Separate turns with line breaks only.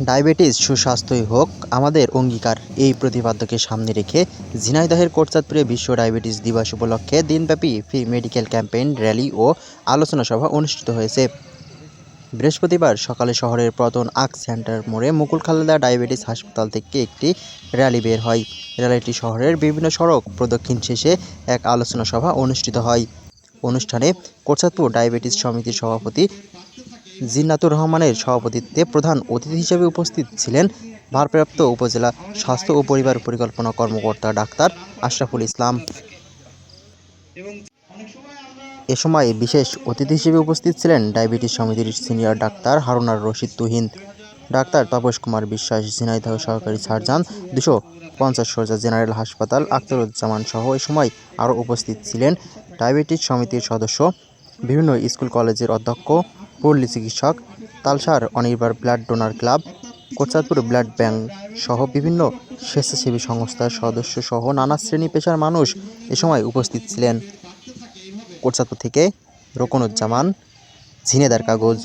Diabetes সুস্বাস্থ্যই হোক আমাদের অঙ্গীকার, এই প্রতিপাদ্যকে সামনে রেখে ঝিনাইদহের কোটচাঁদপুরে বিশ্ব ডায়াবেটিস দিবস উপলক্ষে দিনব্যাপী ফ্রি মেডিকেল ক্যাম্পেইন, র্যালি ও আলোচনা সভা অনুষ্ঠিত হয়েছে। বৃহস্পতিবার সকালে শহরের প্রতন আক সেন্টার মোড়ে মুকুল খালেদা ডায়াবেটিস হাসপাতাল থেকে একটি র্যালি বের হয়। র্যালিটি শহরের বিভিন্ন সড়ক প্রদক্ষিণ শেষে এক আলোচনা সভা অনুষ্ঠিত হয়। অনুষ্ঠানে কোটচাঁদপুর ডায়াবেটিস সমিতির সভাপতি জিন্নাতুর রহমানের সভাপতিত্বে প্রধান অতিথি হিসেবে উপস্থিত ছিলেন ভারপ্রাপ্ত উপজেলা স্বাস্থ্য ও পরিবার পরিকল্পনা কর্মকর্তা ডাক্তার আশরাফুল ইসলাম। এ সময় বিশেষ অতিথি হিসেবে উপস্থিত ছিলেন ডায়াবেটিস সমিতির senior doctor হারুনার Rashid Tuhin, doctor Tapas Kumar Biswas, Jhenaidah সহকারী সার্জন 250 সোজা জেনারেল হাসপাতাল আখতারুজ্জামান সহ এ সময় আরও উপস্থিত ছিলেন ডায়াবেটিস সমিতির সদস্য, বিভিন্ন স্কুল কলেজের অধ্যক্ষ, পল্লী চিকিৎসক, Talsar Anirban blood donor club, Kotchandpur blood bank সহ বিভিন্ন স্বেচ্ছাসেবী সংস্থার সদস্য সহ নানা শ্রেণী পেশার মানুষ এ সময় উপস্থিত ছিলেন। কোটচাঁদপুর থেকে রোকনুজ্জামান, ঝিনেদার কাগজ।